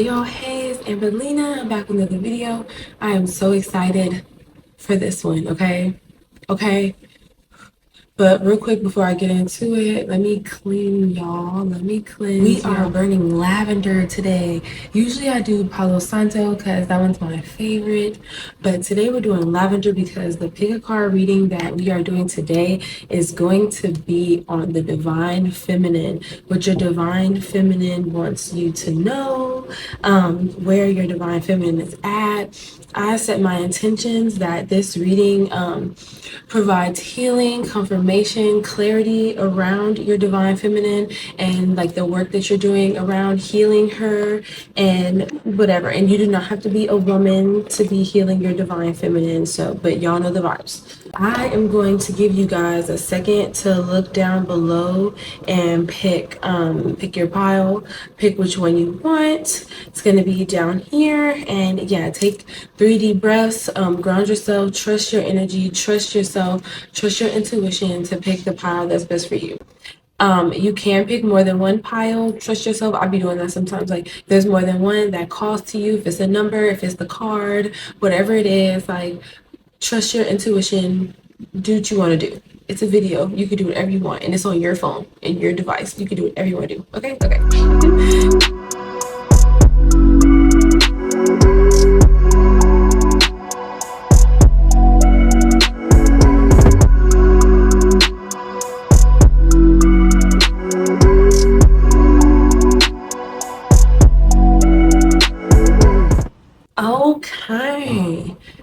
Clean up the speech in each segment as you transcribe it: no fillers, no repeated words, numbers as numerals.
Hey y'all, hey, it's Amberlina. I'm back with another video. I am so excited for this one, okay? But real quick before I get into it, let me clean y'all. Let me cleanse. We are burning lavender today. Usually I do Palo Santo because that one's my favorite. But today we're doing lavender because the pick a card reading that we are doing today is going to be on the divine feminine. What your divine feminine wants you to know, where your divine feminine is at. I set my intentions that this reading provides healing, confirmation, clarity around your divine feminine and like the work that you're doing around healing her and whatever. And you do not have to be a woman to be healing your divine feminine. So, but y'all know the vibes. I am going to give you guys a second to look down below and pick your pile, pick which one you want. It's going to be down here, and yeah, take 3 deep breaths, ground yourself, trust your energy, trust yourself, trust your intuition to pick the pile that's best for you. You can pick more than one pile. Trust yourself. I'll be doing that sometimes. Like there's more than one that calls to you. If it's a number, if it's the card, whatever it is, like trust your intuition. Do what you want to do. It's a video. You can do whatever you want, and it's on your phone and your device. You can do whatever you want to do. Okay. Okay.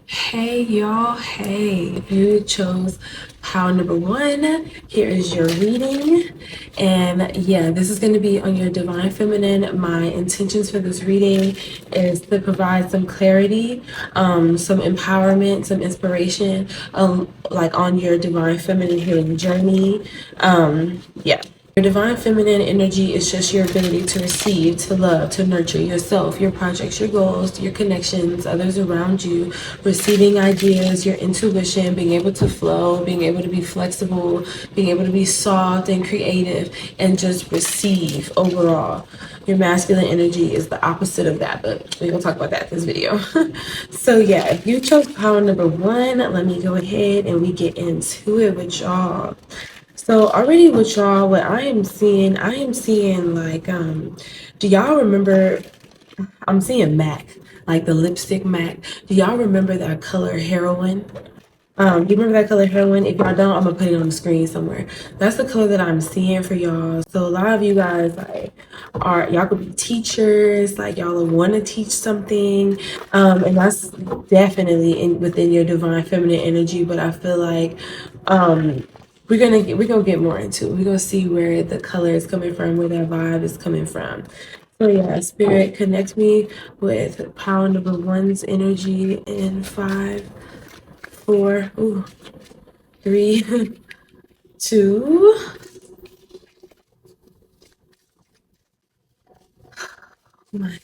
Hey y'all, hey. If you chose pile number 1, here is your reading. And yeah, this is going to be on your divine feminine. My intentions for this reading is to provide some clarity, some empowerment, some inspiration, like on your divine feminine healing journey. Yeah. Your divine feminine energy is just your ability to receive, to love, to nurture yourself, your projects, your goals, your connections, others around you, receiving ideas, your intuition, being able to flow, being able to be flexible, being able to be soft and creative, and just receive overall. Your masculine energy is the opposite of that, but we're going to talk about that in this video. So yeah, if you chose power number 1, let me go ahead and we get into it with y'all. So already with y'all, what I am seeing like, do y'all remember, I'm seeing MAC, like the lipstick MAC. Do y'all remember that color heroin? Do you remember that color heroin? If y'all don't, I'm gonna put it on the screen somewhere. That's the color that I'm seeing for y'all. So a lot of you guys like y'all could be teachers, like y'all want to teach something, and that's definitely within your divine feminine energy. But I feel like we're gonna get more into it. We're gonna see where the color is coming from, where that vibe is coming from. So yeah, spirit, connect me with power number 1's energy in 5, 4, 3, 2, 1.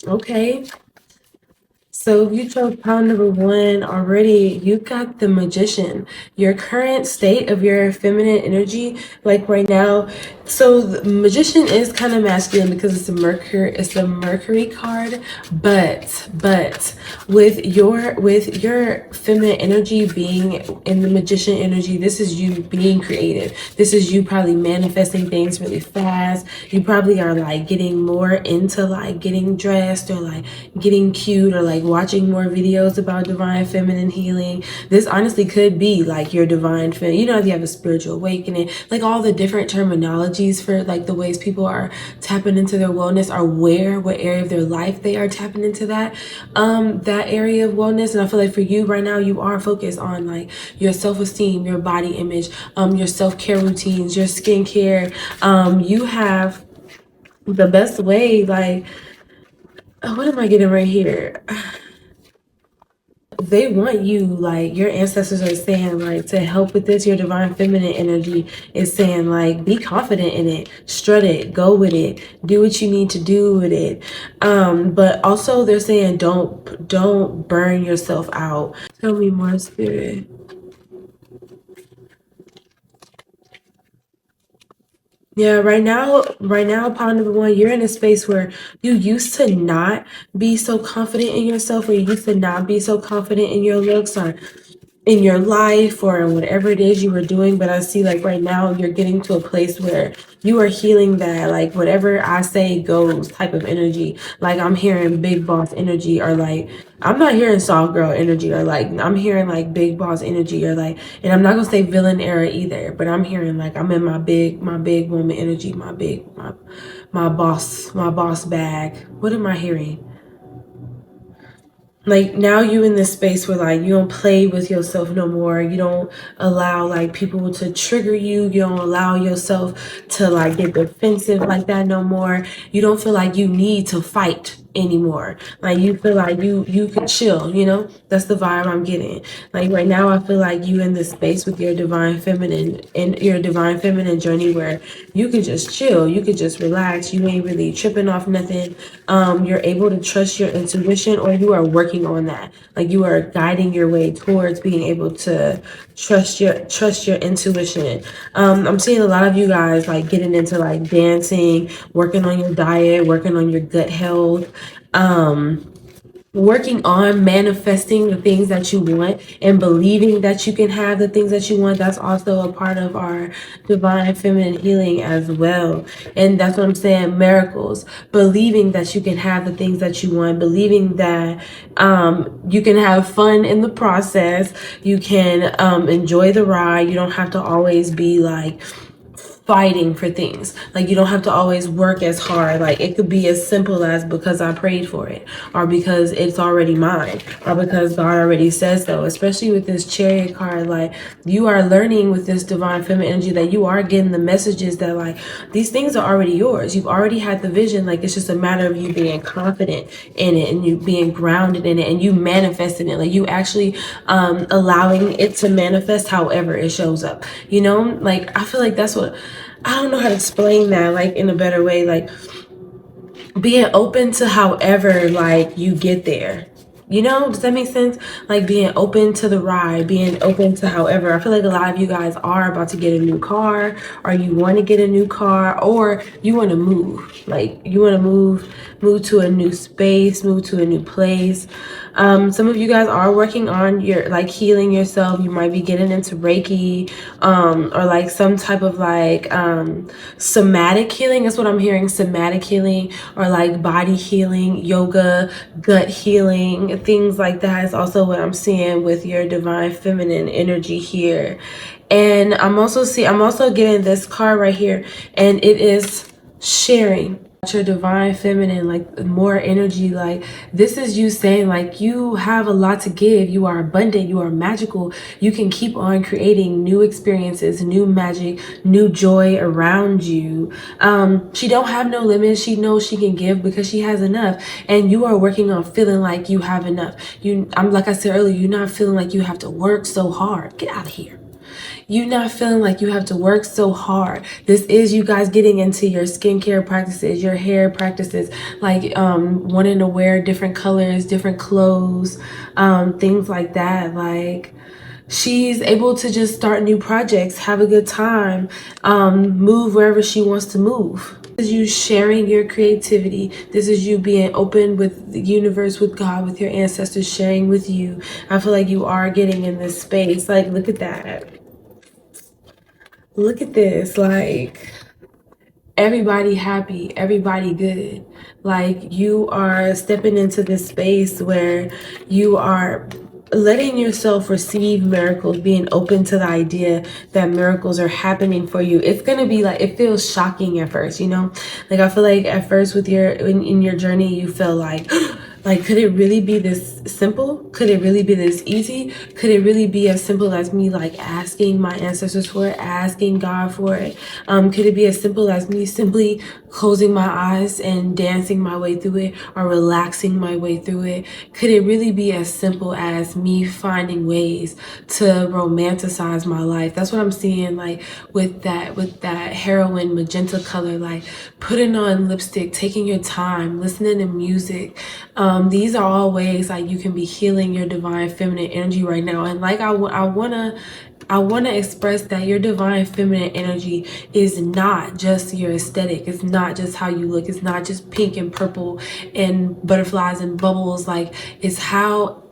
Okay. So you chose pound number 1 already. You got the magician. Your current state of your feminine energy, like right now. So the magician is kind of masculine because it's a Mercury card. But with your feminine energy being in the magician energy, this is you being creative. This is you probably manifesting things really fast. You probably are like getting more into like getting dressed or like getting cute or like watching more videos about divine feminine healing. This honestly could be like your divine feminine. You know, if you have a spiritual awakening, like all the different terminologies for like the ways people are tapping into their wellness are what area of their life they are tapping into that area of wellness. And I feel like for you right now, you are focused on like your self-esteem, your body image, your self-care routines, your skincare. You have the best way, like, what am I getting right here? They want you, like your ancestors are saying, like to help with this, your divine feminine energy is saying like be confident in it, strut it, go with it, do what you need to do with it. But also they're saying don't burn yourself out. Tell me more, spirit. Yeah, right now, upon number one, you're in a space where you used to not be so confident in yourself, or you used to not be so confident in your looks, or in your life, or in whatever it is you were doing. But I see, like, right now you're getting to a place where you are healing that, like, whatever I say goes type of energy. Like, I'm hearing big boss energy, or like, I'm not hearing soft girl energy, or like, I'm hearing like big boss energy, or like, and I'm not gonna say villain era either, but I'm hearing like I'm in my big woman energy, my boss bag. What am I hearing? Like, now you in this space where, like, you don't play with yourself no more. You don't allow, like, people to trigger you. You don't allow yourself to, like, get defensive like that no more. You don't feel like you need to fight anymore. Like, you feel like you could chill, you know? That's the vibe I'm getting. Like, right now I feel like you in this space with your divine feminine, in your divine feminine journey, where you could just chill, you could just relax, you ain't really tripping off nothing. You're able to trust your intuition, or you are working on that. Like, you are guiding your way towards being able to trust your intuition. I'm seeing a lot of you guys like getting into like dancing, working on your diet, working on your gut health. Um, Working on manifesting the things that you want, and believing that you can have the things that you want. That's also a part of our divine feminine healing as well. And that's what I'm saying, miracles. Believing that you can have the things that you want, believing that you can have fun in the process, you can enjoy the ride. You don't have to always be like fighting for things. Like, you don't have to always work as hard. Like, it could be as simple as because I prayed for it, or because it's already mine, or because God already says so. Especially with this Chariot card, like, you are learning with this divine feminine energy that you are getting the messages that, like, these things are already yours. You've already had the vision. Like, it's just a matter of you being confident in it, and you being grounded in it, and you manifesting it. Like, you actually allowing it to manifest however it shows up. You know, like, I feel like that's what, I don't know how to explain that, like, in a better way. Like, being open to however, like, you get there. You know, does that make sense? Like, being open to the ride, being open to however. I feel like a lot of you guys are about to get a new car, or you want to get a new car, or you want to move. Like, you want to move to a new space, move to a new place. Some of you guys are working on your, like, healing yourself. You might be getting into Reiki, or like some type of like somatic healing. That's what I'm hearing, somatic healing, or like body healing, yoga, gut healing, things like that is also what I'm seeing with your divine feminine energy here. And I'm also getting this card right here, and it is sharing your divine feminine, like more energy. Like, this is you saying, like, you have a lot to give, you are abundant, you are magical, you can keep on creating new experiences, new magic, new joy around you. She don't have no limits. She knows she can give because she has enough, and you are working on feeling like you have enough. I'm like I said earlier, you're not feeling like you have to work so hard. Get out of here. You not feeling like you have to work so hard. This is you guys getting into your skincare practices, your hair practices, like wanting to wear different colors, different clothes, things like that. Like, she's able to just start new projects, have a good time, move wherever she wants to move. This is you sharing your creativity. This is you being open with the universe, with God, with your ancestors, sharing with you. I feel like you are getting in this space. Like, look at that. Look at this. Like, everybody happy, everybody good. Like, you are stepping into this space where you are letting yourself receive miracles, being open to the idea that miracles are happening for you. It's gonna be like, it feels shocking at first, you know? Like, I feel like at first with your in your journey, you feel like like, could it really be this simple? Could it really be this easy? Could it really be as simple as me, like, asking my ancestors for it, asking God for it? Could it be as simple as me simply closing my eyes and dancing my way through it, or relaxing my way through it? Could it really be as simple as me finding ways to romanticize my life? That's what I'm seeing, like, with that heroin magenta color, like putting on lipstick, taking your time, listening to music. These are all ways like you can be healing your divine feminine energy right now. And like, I want to I want to express that your divine feminine energy is not just your aesthetic. It's not just how you look. It's not just pink and purple and butterflies and bubbles. Like, it's how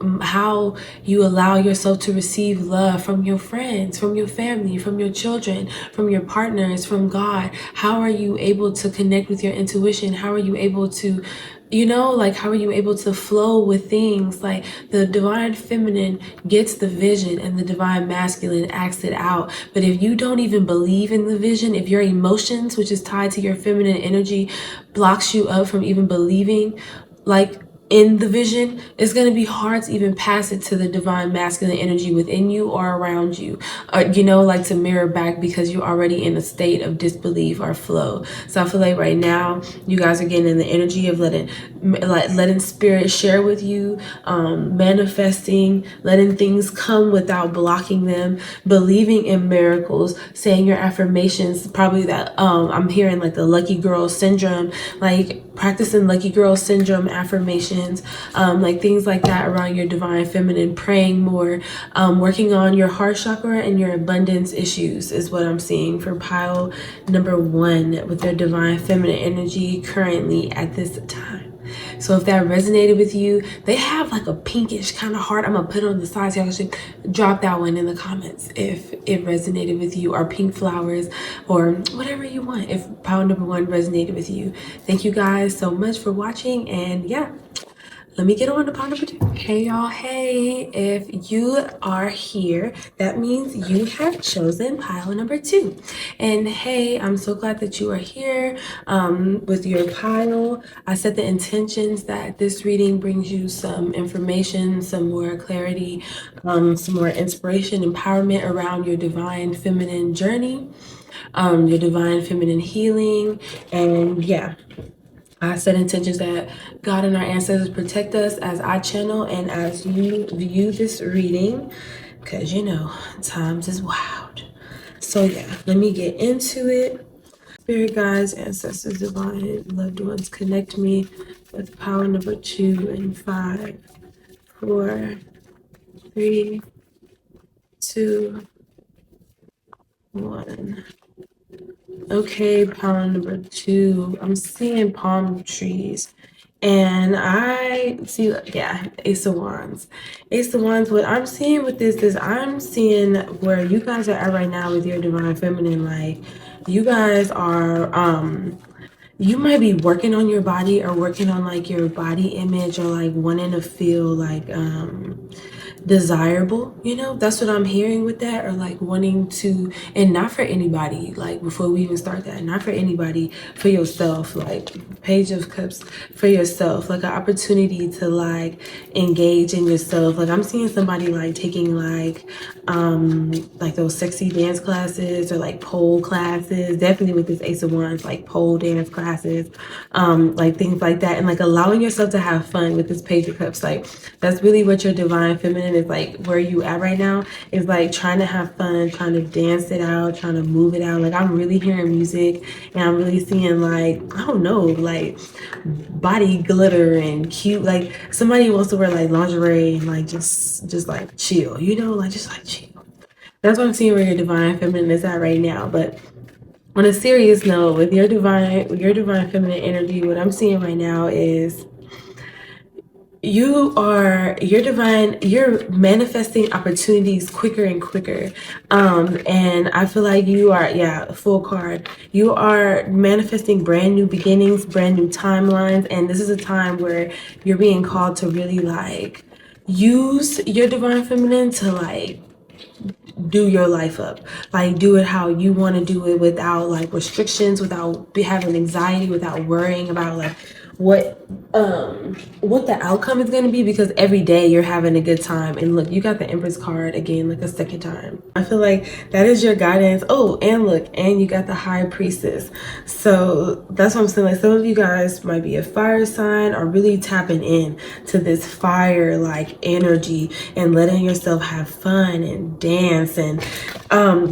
you allow yourself to receive love from your friends, from your family, from your children, from your partners, from God. How are you able to connect with your intuition? How are you able to, like, how are you able to flow with things? Like, the divine feminine gets the vision and the divine masculine acts it out. But if you don't even believe in the vision, if your emotions, which is tied to your feminine energy, blocks you up from even believing, like, in the vision, it's going to be hard to even pass it to the divine masculine energy within you or around you, like to mirror back, because you're already in a state of disbelief or flow. So I feel like right now you guys are getting in the energy of letting spirit share with you, manifesting, letting things come without blocking them, believing in miracles, saying your affirmations. Probably that I'm hearing like the lucky girl syndrome, like practicing lucky girl syndrome affirmations, like things like that around your divine feminine, praying more, working on your heart chakra and your abundance issues is what I'm seeing for pile number 1 with their divine feminine energy currently at this time. So if that resonated with you, they have like a pinkish kind of heart. I'm gonna put it on the side so y'all should drop that one in the comments if it resonated with you, or pink flowers, or whatever you want. If pile number 1 resonated with you. Thank you guys so much for watching, and yeah, let me get on to pile number 2. Hey y'all, hey. If you are here, that means you have chosen pile number 2. And hey, I'm so glad that you are here with your pile. I set the intentions that this reading brings you some information, some more clarity, some more inspiration, empowerment around your divine feminine journey, your divine feminine healing, and yeah. I set intentions that God and our ancestors protect us as I channel and as you view this reading, because times is wild. So yeah, let me get into it. Spirit guides, ancestors, divine loved ones, connect me with power number 2 and 5, 4, 3, 2, 1. Okay, power number 2. I'm seeing palm trees. And I see, yeah, Ace of Wands. Ace of Wands, what I'm seeing with this is I'm seeing where you guys are at right now with your divine feminine. Like, you guys are, you might be working on your body or working on like your body image, or like wanting to feel like, desirable, that's what I'm hearing with that, or like wanting to, and not for anybody, like before we even start that, not for anybody, for yourself, like Page of Cups, for yourself, like an opportunity to like engage in yourself. Like, I'm seeing somebody like taking like those sexy dance classes, or like pole classes, definitely with this Ace of Wands, like pole dance classes, like things like that, and like allowing yourself to have fun with this Page of Cups. Like, that's really what your divine feminine is, like where you at right now, is like trying to have fun, trying to dance it out, trying to move it out. Like, I'm really hearing music, and I'm really seeing like, I don't know, like body glitter and cute, like somebody wants to wear like lingerie and like just like chill, like just like chill. That's what I'm seeing where your divine feminine is at right now. But on a serious note, with your divine feminine energy, what I'm seeing right now is you're manifesting opportunities quicker and quicker, and I feel like you are, full card, you are manifesting brand new beginnings, brand new timelines, and this is a time where you're being called to really like use your divine feminine to like do your life up, like do it how you want to do it, without like restrictions, without having anxiety, without worrying about like what the outcome is going to be, because every day you're having a good time. And look, you got the Empress card again, like a second time. I feel like that is your guidance. Oh, and look, and you got the High Priestess. So that's what I'm saying. Like, some of you guys might be a fire sign, or really tapping in to this fire like energy and letting yourself have fun and dance, and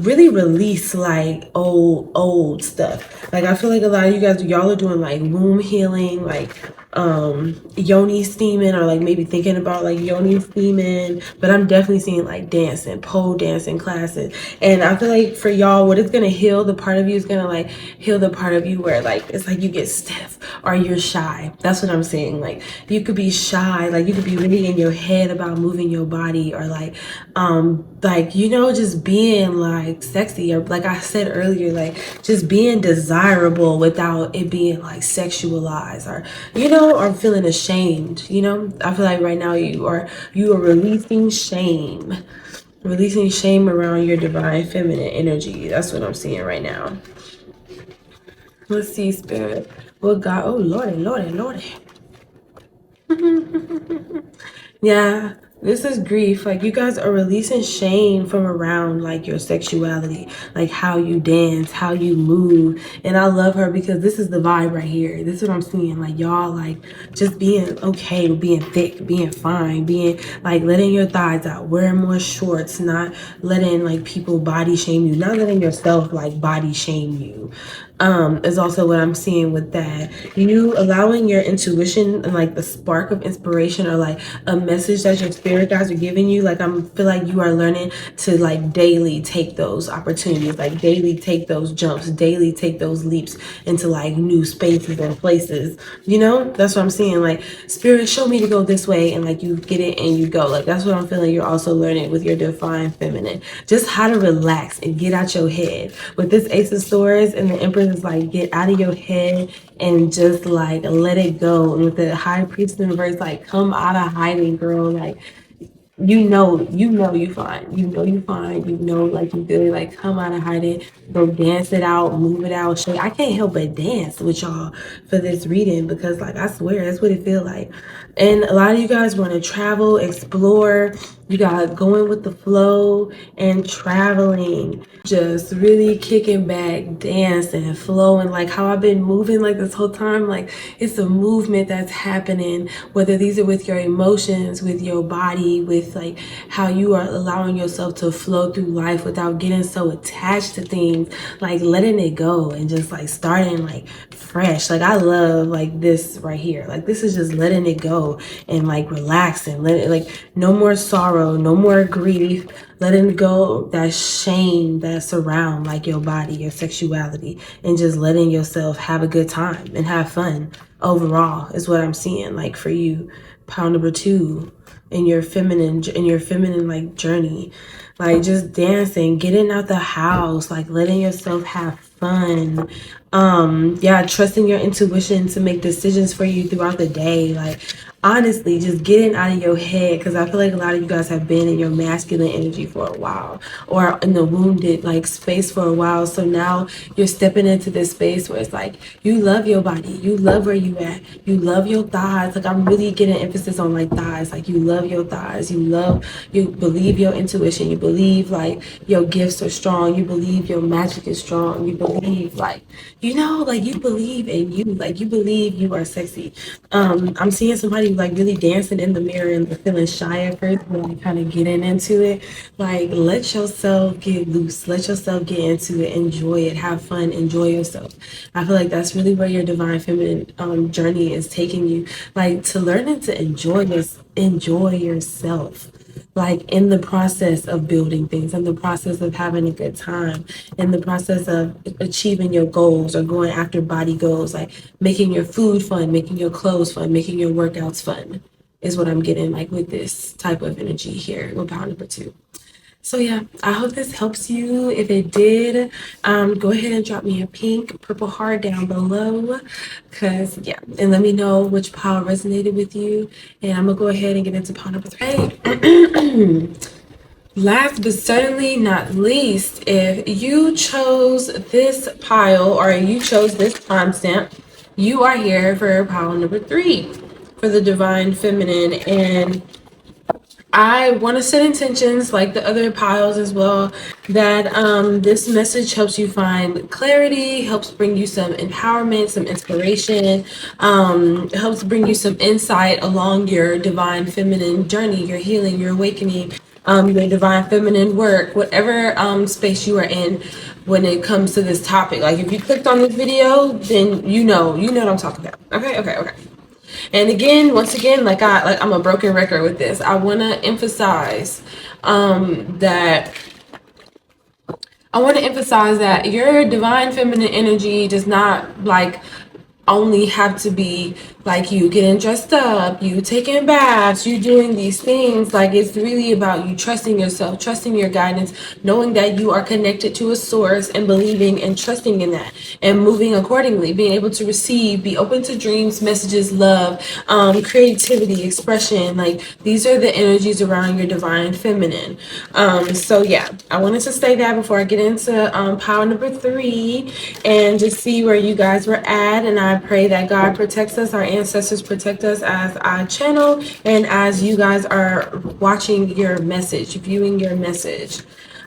really release like old stuff. Like, I feel like a lot of you guys, y'all are doing like womb healing, like like yoni steaming, or like maybe thinking about like yoni steaming, but I'm definitely seeing like dancing, pole dancing classes. And I feel like for y'all, what it's gonna heal the part of you is gonna like heal the part of you where like it's like you get stiff or you're shy. That's what I'm saying. Like you could be shy, like you could be really in your head about moving your body, or like you know, just being like sexy, or like I said earlier, like just being desirable without it being like sexualized, or you know, or feeling ashamed. You know, I feel like right now you are releasing shame around your divine feminine energy. That's what I'm seeing right now. Let's see, spirit. What God? Oh Lordy, Lordy, Lordy. Yeah, this is grief. Like you guys are releasing shame from around like your sexuality, like how you dance, how you move. And I love her because this is the vibe right here. This is what I'm seeing. Like y'all like just being okay with being thick, being fine, being like letting your thighs out, wearing more shorts, not letting like people body shame you, not letting yourself like body shame you. Is also what I'm seeing with that. You allowing your intuition and like the spark of inspiration, or like a message that your spirit guides are giving you. Like I feel like you are learning to like daily take those opportunities, like daily take those jumps, daily take those leaps into like new spaces and places. You know, that's what I'm seeing. Like spirit, show me to go this way, and like you get it and you go. Like that's what I'm feeling. You're also learning with your divine feminine, just how to relax and get out your head. With this Ace of Swords and the Empress is like get out of your head and just like let it go. And with the High Priest in reverse, like come out of hiding, girl. Like you fine. You fine. You know, like you good. Like come out of hiding. Go dance it out, move it out. Shake. I can't help but dance with y'all for this reading, because like I swear that's what it feels like. And a lot of you guys want to travel, explore. You got going with the flow and traveling, just really kicking back, dancing, flowing, like how I've been moving like this whole time. Like it's a movement that's happening, whether these are with your emotions, with your body, with like how you are allowing yourself to flow through life without getting so attached to things, like letting it go and just like starting like fresh. Like I love like this right here. Like this is just letting it go and like relaxing, let it like no more sorrow, no more grief, letting go that shame that surround like your body, your sexuality, and just letting yourself have a good time and have fun overall is what I'm seeing. Like for you, pile number 2 in your feminine like journey, like just dancing, getting out the house, like letting yourself have fun. Yeah, trusting your intuition to make decisions for you throughout the day. Like honestly, just getting out of your head, because I feel like a lot of you guys have been in your masculine energy for a while, or in the wounded like space for a while. So now you're stepping into this space where it's like you love your body, you love where you at, you love your thighs. Like I'm really getting emphasis on like thighs. Like you love your thighs, you believe your intuition, you believe like your gifts are strong, you believe your magic is strong, you believe like, you know, like you believe in you, like you believe you are sexy. I'm seeing somebody like really dancing in the mirror and feeling shy at first, but like kind of getting into it. Like let yourself get loose, let yourself get into it, enjoy it, have fun, enjoy yourself. I feel like that's really where your divine feminine journey is taking you, like to learning to enjoy yourself, like in the process of building things, in the process of having a good time, in the process of achieving your goals or going after body goals, like making your food fun, making your clothes fun, making your workouts fun, is what I'm getting like with this type of energy here with power number 2. So yeah, I hope this helps you. If it did, go ahead and drop me a pink, purple heart down below, because yeah, and let me know which pile resonated with you. And I'm gonna go ahead and get into pile number 3. Last but certainly not least, if you chose this pile or you chose this timestamp, you are here for pile number 3 for the divine feminine. And I want to set intentions like the other piles as well, that this message helps you find clarity, helps bring you some empowerment, some inspiration, helps bring you some insight along your divine feminine journey, your healing, your awakening, your divine feminine work, whatever space you are in when it comes to this topic. Like if you clicked on this video, then you know what I'm talking about. Okay. And again, once again, I'm a broken record with this. I want to emphasize that your divine feminine energy does not only have to be like you getting dressed up, you taking baths, you doing these things. Like, it's really about you trusting yourself, trusting your guidance, knowing that you are connected to a source, and believing and trusting in that and moving accordingly, being able to receive, be open to dreams, messages, love, creativity, expression. Like, these are the energies around your divine feminine. So yeah, I wanted to say that before I get into pile number 3 and just see where you guys were at. And I pray that God protects us, our ancestors protect us as I channel and as you guys are watching your message, viewing your message.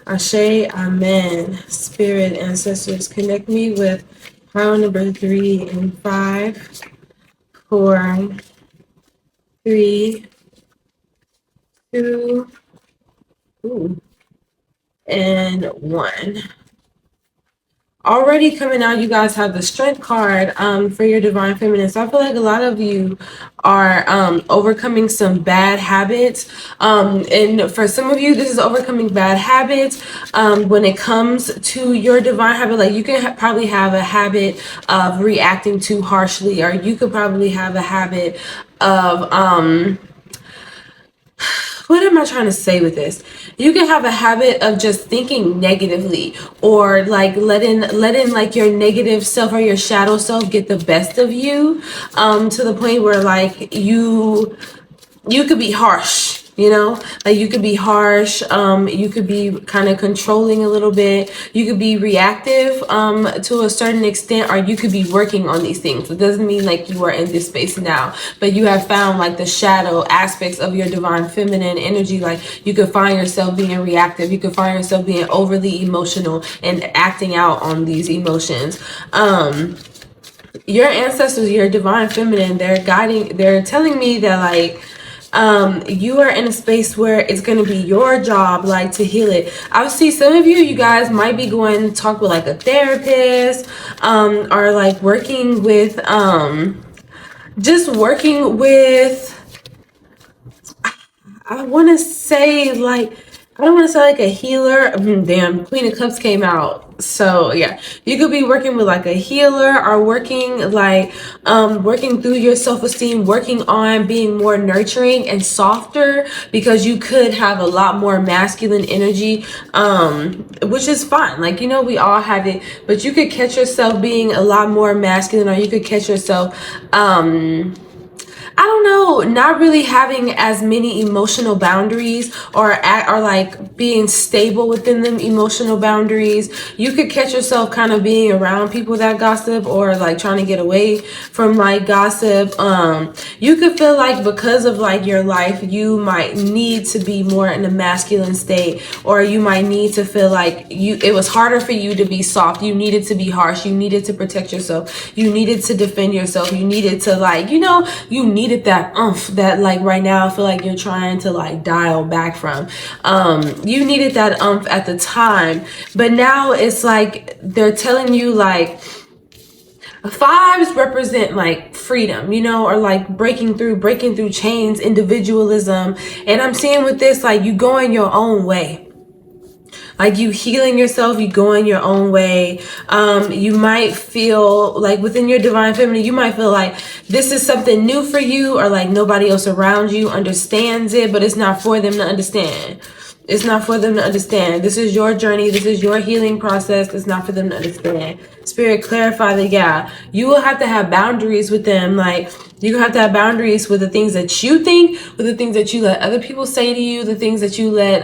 Ashe, amen. Spirit, ancestors, connect me with pile number 3 and 5, 4, 3, 2, and 1. Already coming out, you guys have the strength card for your divine feminine. So I feel like a lot of you are overcoming some bad habits, and for some of you this is overcoming bad habits when it comes to your divine habit. Like, you can probably have a habit of reacting too harshly, or you could probably have a habit of what am I trying to say with this? You can have a habit of just thinking negatively, or like letting like your negative self or your shadow self get the best of you, to the point where like you could be harsh, like you could be harsh, you could be kind of controlling a little bit, you could be reactive to a certain extent, or you could be working on these things. It doesn't mean like you are in this space now, but you have found like the shadow aspects of your divine feminine energy. Like, you could find yourself being reactive, you could find yourself being overly emotional and acting out on these emotions. Your ancestors, your divine feminine, they're telling me that like you are in a space where it's going to be your job like to heal it. I see some of you guys might be going to talk with like a therapist, or like working with just working with, I want to say like, I don't want to say like a healer. Damn, Queen of Cups came out. So yeah, you could be working with like a healer, or working like working through your self-esteem, working on being more nurturing and softer, because you could have a lot more masculine energy, which is fine. Like, we all have it, but you could catch yourself being a lot more masculine, or you could catch yourself I don't know, not really having as many emotional boundaries, or like being stable within them emotional boundaries. You could catch yourself kind of being around people that gossip, or like trying to get away from like gossip. You could feel like because of like your life, you might need to be more in a masculine state, or you might need to feel like it was harder for you to be soft. You needed to be harsh. You needed to protect yourself. You needed to defend yourself. You needed to like, you needed that that like right now I feel like you're trying to like dial back from. You needed that at the time, but now it's like they're telling you like 5s represent like freedom, or like breaking through chains, individualism. And I'm seeing with this, like, you going your own way. Like, you healing yourself, you going your own way. You might feel like within your divine feminine, you might feel like this is something new for you, or like nobody else around you understands it, but it's not for them to understand. It's not for them to understand. This is your journey. This is your healing process. It's not for them to understand. Spirit, clarify that, yeah, you will have to have boundaries with them. Like, you have to have boundaries with the things that you think, with the things that you let other people say to you, the things that you let,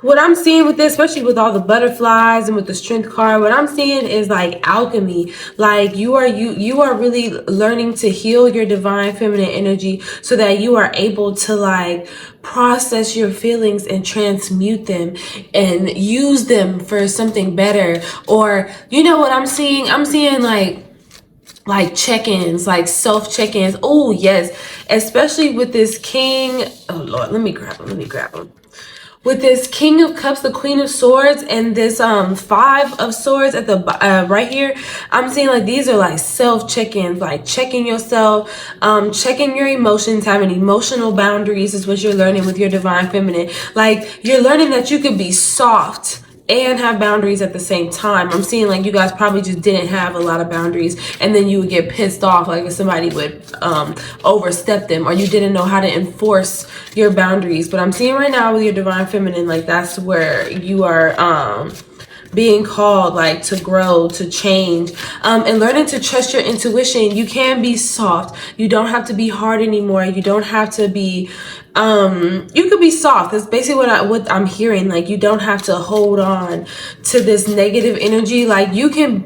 what I'm seeing with this, especially with all the butterflies and with the strength card, what I'm seeing is like alchemy. Like, you are really learning to heal your divine feminine energy, so that you are able to like process your feelings and transmute them and use them for something better. Or, what I'm seeing? I'm seeing like check-ins, like self check-ins. Oh yes, especially with this king. Oh Lord, let me grab him. with this King of Cups, the Queen of Swords, and this Five of Swords at the right here, I'm seeing like these are like self check-ins, like checking yourself, checking your emotions, having emotional boundaries is what you're learning with your Divine Feminine. Like you're learning that you can be soft and have boundaries at the same time. I'm seeing like you guys probably just didn't have a lot of boundaries, and then you would get pissed off like if somebody would overstep them, or you didn't know how to enforce your boundaries. But I'm seeing right now with your Divine Feminine, like that's where you are being called like to grow, to change, and learning to trust your intuition. You can be soft. You don't have to be hard anymore. You don't have to be you could be soft. That's basically what I'm hearing. Like you don't have to hold on to this negative energy. Like you could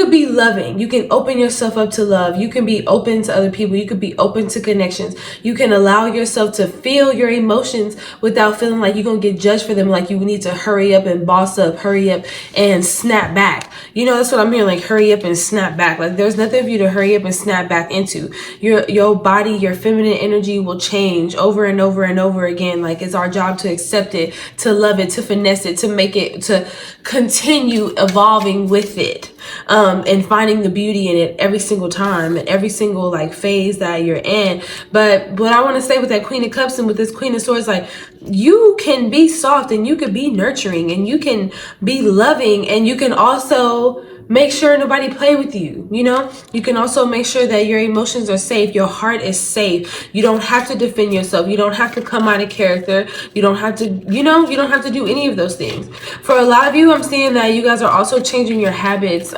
be loving. You can open yourself up to love. You can be open to other people. You could be open to connections. You can allow yourself to feel your emotions without feeling like you're going to get judged for them. Like you need to hurry up and boss up, hurry up and snap back. You know, that's what I'm hearing. Like hurry up and snap back. Like there's nothing for you to hurry up and snap back into. Your body, your feminine energy will change over and over and over again. Like it's our job to accept it, to love it, to finesse it, to make it, to continue evolving with it. And finding the beauty in it every single time and every single like phase that you're in. But what I want to say with that Queen of Cups and with this Queen of Swords, like you can be soft and you can be nurturing and you can be loving, and you can also make sure nobody play with you. You know, you can also make sure that your emotions are safe. Your heart is safe. You don't have to defend yourself. You don't have to come out of character. You don't have to, you don't have to do any of those things. For a lot of you, I'm seeing that you guys are also changing your habits.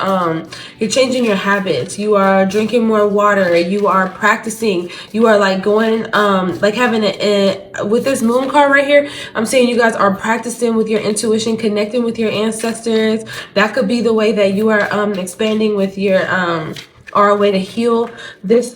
You're changing your habits. You are drinking more water. You are practicing. You are like going, like having with this moon card right here, I'm saying you guys are practicing with your intuition, connecting with your ancestors. That could be the way that you are expanding with your or a way to heal this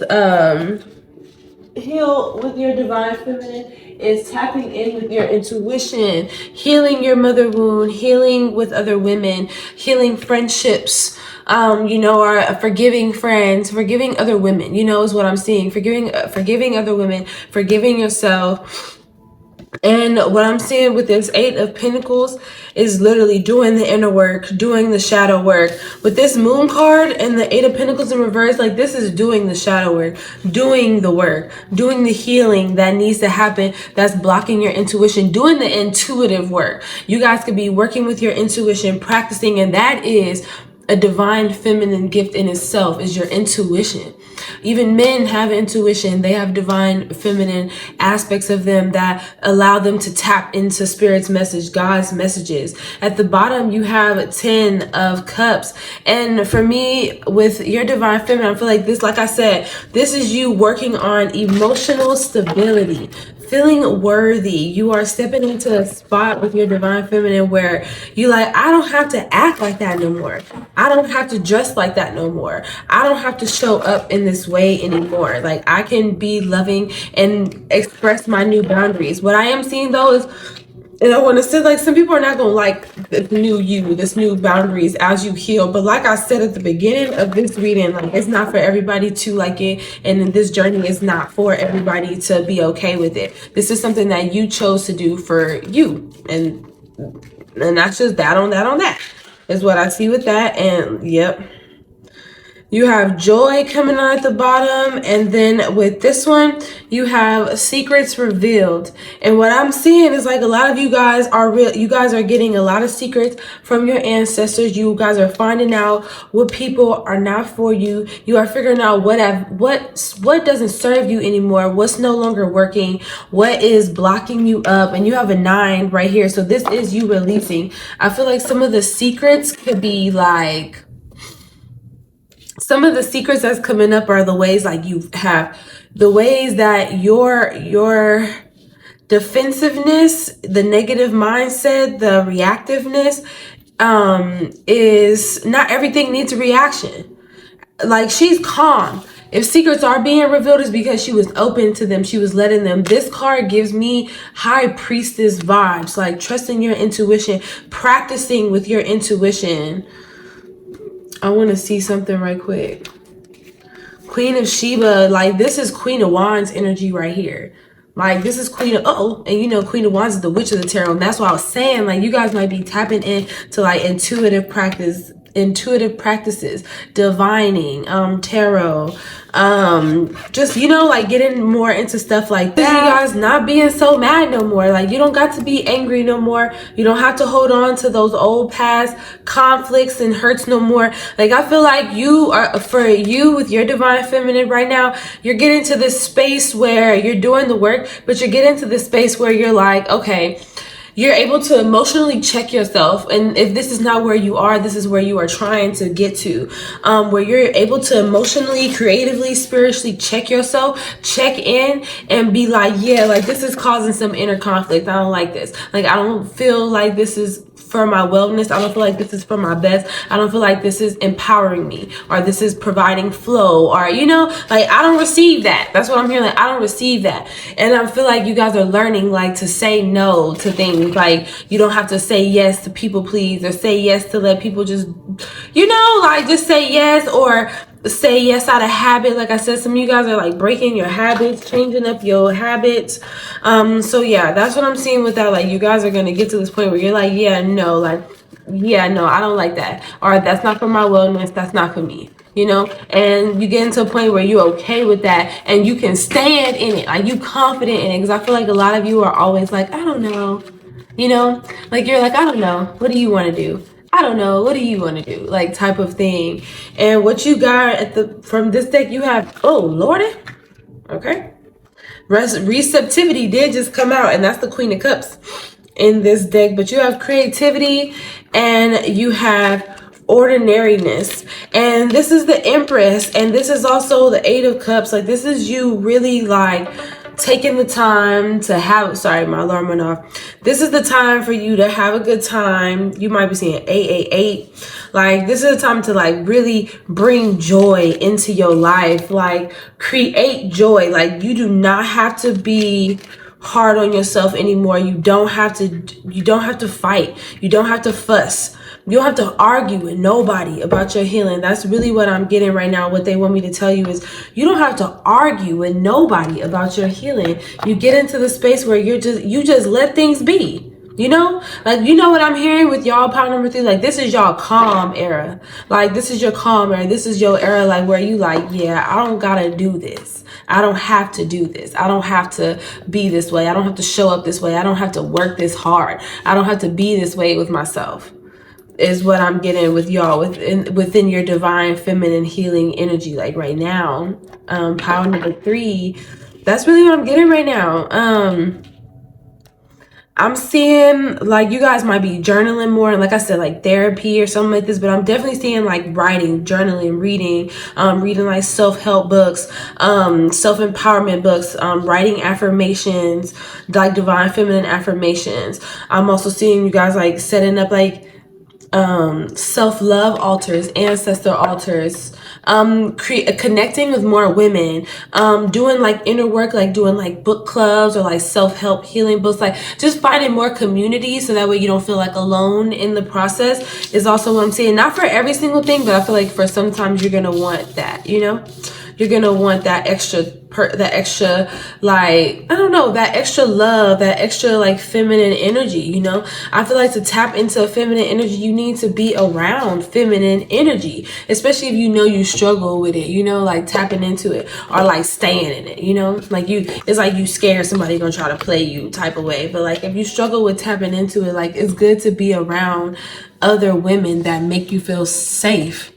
heal with your Divine Feminine is tapping in with your intuition, healing your mother wound, healing with other women, healing friendships, or forgiving friends, forgiving other women, is what I'm seeing. Forgiving other women, forgiving yourself. And what I'm seeing with this Eight of Pentacles is literally doing the inner work, doing the shadow work. With this Moon card and the Eight of Pentacles in reverse, like this is doing the shadow work, doing the work, doing the healing that needs to happen, that's blocking your intuition, doing the intuitive work. You guys could be working with your intuition, practicing, and that is a Divine Feminine gift in itself, is your intuition. Even men have intuition. They have Divine Feminine aspects of them that allow them to tap into Spirit's message, God's messages. At the bottom, you have 10 of Cups. And for me, with your Divine Feminine, I feel like this, like I said, this is you working on emotional stability, feeling worthy. You are stepping into a spot with your Divine Feminine where you like, I don't have to act like that no more. I don't have to dress like that no more. I don't have to show up in this way anymore. Like I can be loving and express my new boundaries. What I am seeing though is, and I want to say, like, some people are not going to like the new you, this new boundaries as you heal. But like I said at the beginning of this reading, like, it's not for everybody to like it. And this journey is not for everybody to be okay with it. This is something that you chose to do for you. And that's just that on that is what I see with that. And yep. You have joy coming out at the bottom, and then with this one, you have secrets revealed. And what I'm seeing is like a lot of you guys are you guys are getting a lot of secrets from your ancestors. You guys are finding out what people are not for you. You are figuring out what doesn't serve you anymore, what's no longer working, what is blocking you up. And you have a 9 right here. So this is you releasing. I feel like some of the secrets could be like, some of the secrets that's coming up are the ways like you have the ways that your defensiveness, the negative mindset, the reactiveness is not everything needs a reaction. Like she's calm. If secrets are being revealed, it's because she was open to them. She was letting them. This card gives me High Priestess vibes, like trusting your intuition, practicing with your intuition. I want to see something right quick. Queen of Sheba, like this is Queen of Wands energy right here. Like, this is Queen of, and you know, Queen of Wands is the Witch of the Tarot. And that's why I was saying, like, you guys might be tapping into like intuitive practices, divining, tarot, just, you know, like getting more into stuff like that. You guys not being so mad no more. Like, you don't got to be angry no more. You don't have to hold on to those old past conflicts and hurts no more. Like, I feel like you are, for you with your divine feminine right now, you're getting to this space where you're doing the work, but you're getting to this space where you're like, okay, you're able to emotionally check yourself. And if this is not where you are, this is where you are trying to get to, where you're able to emotionally, creatively, spiritually check yourself, check in and be like, yeah, like this is causing some inner conflict. I don't like this. Like, I don't feel like this is for my wellness. I don't feel like this is for my best. I don't feel like this is empowering me, or this is providing flow, or, you know, like, I don't receive that. That's what I'm hearing. Like, I don't receive that. And I feel like you guys are learning, like, to say no to things. Like, you don't have to say yes to people please, or say yes to let people just, you know, like, just say yes, or say yes out of habit. Like I said, some of you guys are like breaking your habits, changing up your habits. So yeah, that's what I'm seeing with that. Like, you guys are gonna get to this point where you're like, yeah, no, like, yeah, no, I don't like that, or that's not for my wellness, that's not for me, you know. And you get into a point where you're okay with that and you can stand in it, like, you confident in it. Because I feel like a lot of you are always like, I don't know, you know, like, you're like, I don't know, what do you want to do? I don't know, what do you want to do? Like, type of thing. And what you got at the from this deck, you have, oh lordy, okay, receptivity did just come out, and that's the Queen of Cups in this deck. But you have creativity and you have ordinariness, and this is the Empress, and this is also the Eight of Cups. Like, this is you really like taking the time to have, sorry, my alarm went off. This is the time for you to have a good time. You might be seeing 888. Like, this is the time to like really bring joy into your life, like create joy. Like, you do not have to be hard on yourself anymore. You don't have to fight. You don't have to fuss. You don't have to argue with nobody about your healing. That's really what I'm getting right now. What they want me to tell you is, you don't have to argue with nobody about your healing. You get into the space where you just let things be. You know, like, you know what I'm hearing with y'all, power number 3, like, this is y'all calm era. Like, this is your calm era. This is your era, like, where you like, yeah, I don't gotta do this. I don't have to do this. I don't have to be this way. I don't have to show up this way. I don't have to work this hard. I don't have to be this way with myself, is what I'm getting with y'all within your divine feminine healing energy. Like, right now, power number 3, that's really what I'm getting right now. I'm seeing like you guys might be journaling more, like I said, like therapy or something like this, but I'm definitely seeing like writing, journaling, reading like self-help books, self-empowerment books, writing affirmations, like divine feminine affirmations. I'm also seeing you guys like setting up like self-love altars, ancestor altars, connecting with more women, doing like inner work, like doing like book clubs or like self-help healing books, like just finding more community so that way you don't feel like alone in the process is also what I'm saying. Not for every single thing, but I feel like for sometimes you're gonna want that, you know, you're gonna want that extra like, I don't know, that extra love, that extra like feminine energy, you know. I feel like to tap into feminine energy, you need to be around feminine energy, especially if you know you struggle with it, you know, like tapping into it or like staying in it, you know, like it's like you scared somebody gonna try to play you type of way. But like, if you struggle with tapping into it, like, it's good to be around other women that make you feel safe.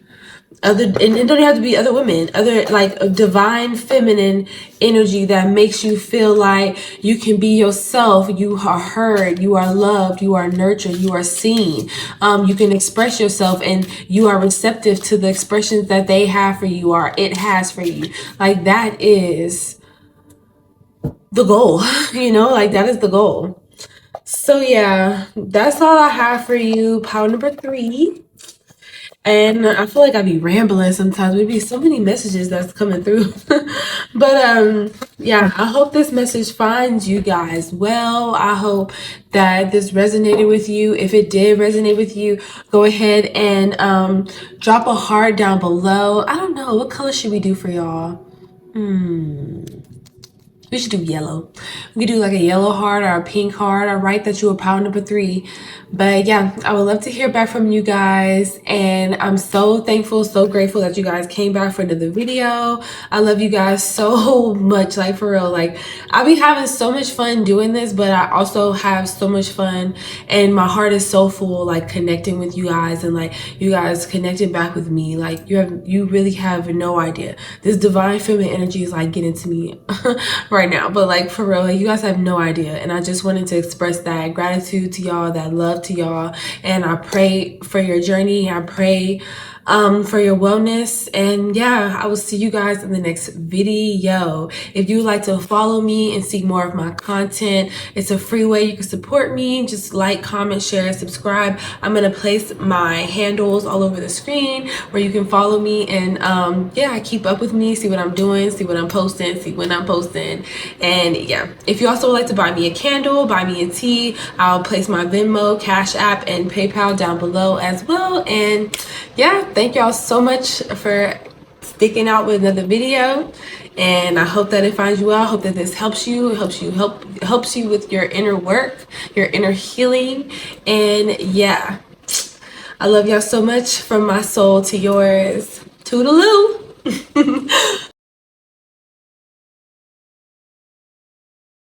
And it don't have to be other women, other like a divine feminine energy that makes you feel like you can be yourself. You are heard, you are loved, you are nurtured, you are seen. You can express yourself and you are receptive to the expressions that they have for you or it has for you. Like, that is the goal, you know, like that is the goal. So yeah, that's all I have for you, power number 3. And I feel like I be rambling sometimes. Maybe so many messages that's coming through. But yeah, I hope this message finds you guys well. I hope that this resonated with you. If it did resonate with you, go ahead and drop a heart down below. I don't know, what color should we do for y'all? We should do yellow. We could do like a yellow heart or a pink heart. Or write that you were power number 3. But yeah, I would love to hear back from you guys. And I'm so thankful, so grateful that you guys came back for another video. I love you guys so much. Like, for real. Like, I be having so much fun doing this, but I also have so much fun. And my heart is so full, like, connecting with you guys. And, like, you guys connecting back with me. Like, you really have no idea. This divine feminine energy is, like, getting to me right now. But, like, for real, like, you guys have no idea. And I just wanted to express that gratitude to y'all, that love to y'all. And I pray for your journey. I pray for your wellness. And yeah, I will see you guys in the next video. If you would like to follow me and see more of my content, it's a free way you can support me. Just like, comment, share, subscribe. I'm going to place my handles all over the screen where you can follow me and yeah, keep up with me, see what I'm doing, see what I'm posting, see when I'm posting. And yeah, if you also would like to buy me a candle, buy me a tea, I'll place my Venmo, Cash App, and PayPal down below as well. And yeah, thank y'all so much for sticking out with another video. And I hope that it finds you well. I hope that this helps you. It helps you with your inner work, your inner healing. And yeah, I love y'all so much, from my soul to yours. Toodaloo.